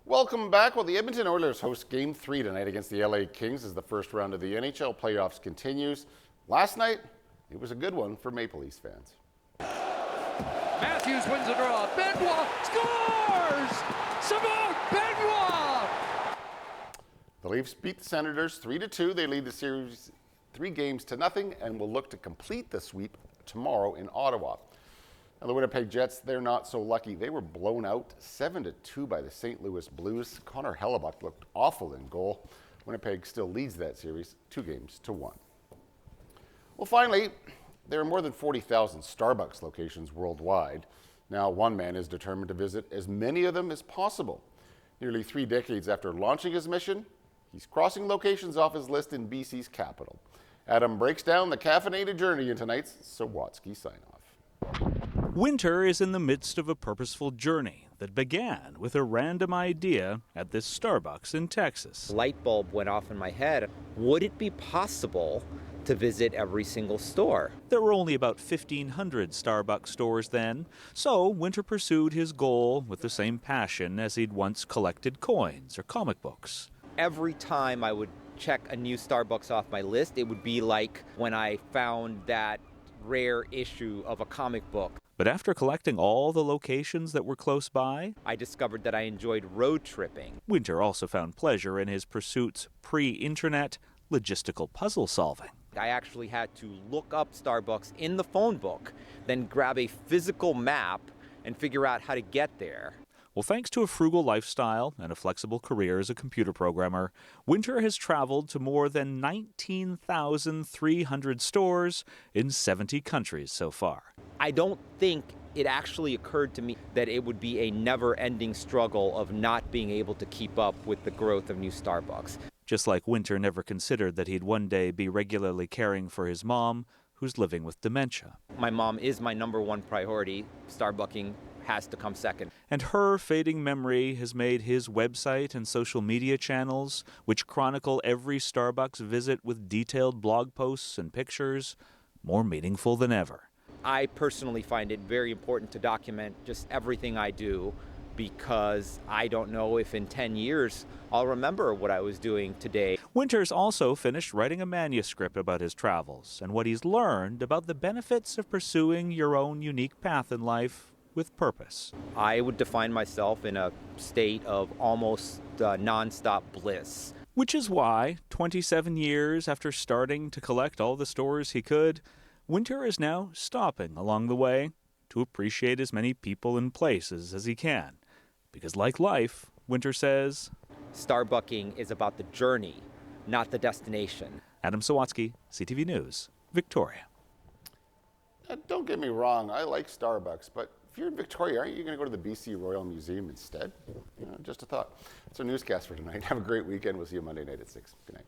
Welcome back. Well, the Edmonton Oilers host Game 3 tonight against the LA Kings as the first round of the NHL playoffs continues. Last night, it was a good one for Maple Leafs fans. Matthews wins the draw. Benoit scores! Simone Benoit! The Leafs beat the Senators 3-2. They lead the series 3-0 and will look to complete the sweep tomorrow in Ottawa. Now, the Winnipeg Jets, they're not so lucky. They were blown out 7-2 by the St. Louis Blues. Connor Hellebuck looked awful in goal. Winnipeg still leads that series 2-1. Well, finally, there are more than 40,000 Starbucks locations worldwide. Now, one man is determined to visit as many of them as possible. Nearly 3 decades after launching his mission, he's crossing locations off his list in BC's capital. Adam breaks down the caffeinated journey in tonight's Sawatsky Sign-Off. Winter is in the midst of a purposeful journey that began with a random idea at this Starbucks in Texas. Light bulb went off in my head. Would it be possible to visit every single store? There were only about 1,500 Starbucks stores then, so Winter pursued his goal with the same passion as he'd once collected coins or comic books. Every time I would check a new Starbucks off my list, it would be like when I found that rare issue of a comic book. But after collecting all the locations that were close by, I discovered that I enjoyed road tripping. Winter also found pleasure in his pursuit's pre-internet logistical puzzle solving. I actually had to look up Starbucks in the phone book, then grab a physical map and figure out how to get there. Well, thanks to a frugal lifestyle and a flexible career as a computer programmer, Winter has traveled to more than 19,300 stores in 70 countries so far. I don't think it actually occurred to me that it would be a never-ending struggle of not being able to keep up with the growth of new Starbucks. Just like Winter never considered that he'd one day be regularly caring for his mom, who's living with dementia. My mom is my #1 priority. Starbucking has to come second. And her fading memory has made his website and social media channels, which chronicle every Starbucks visit with detailed blog posts and pictures, more meaningful than ever. I personally find it very important to document just everything I do, because I don't know if in 10 years I'll remember what I was doing today. Winter's also finished writing a manuscript about his travels and what he's learned about the benefits of pursuing your own unique path in life with purpose. I would define myself in a state of almost nonstop bliss. Which is why, 27 years after starting to collect all the stores he could, Winter is now stopping along the way to appreciate as many people and places as he can. Because like life, Winter says, Starbucking is about the journey, not the destination. Adam Sawatsky, CTV News, Victoria. Don't get me wrong, I like Starbucks, but if you're in Victoria, aren't you going to go to the BC Royal Museum instead? Just a thought. That's our newscast for tonight. Have a great weekend. We'll see you Monday night at 6. Good night.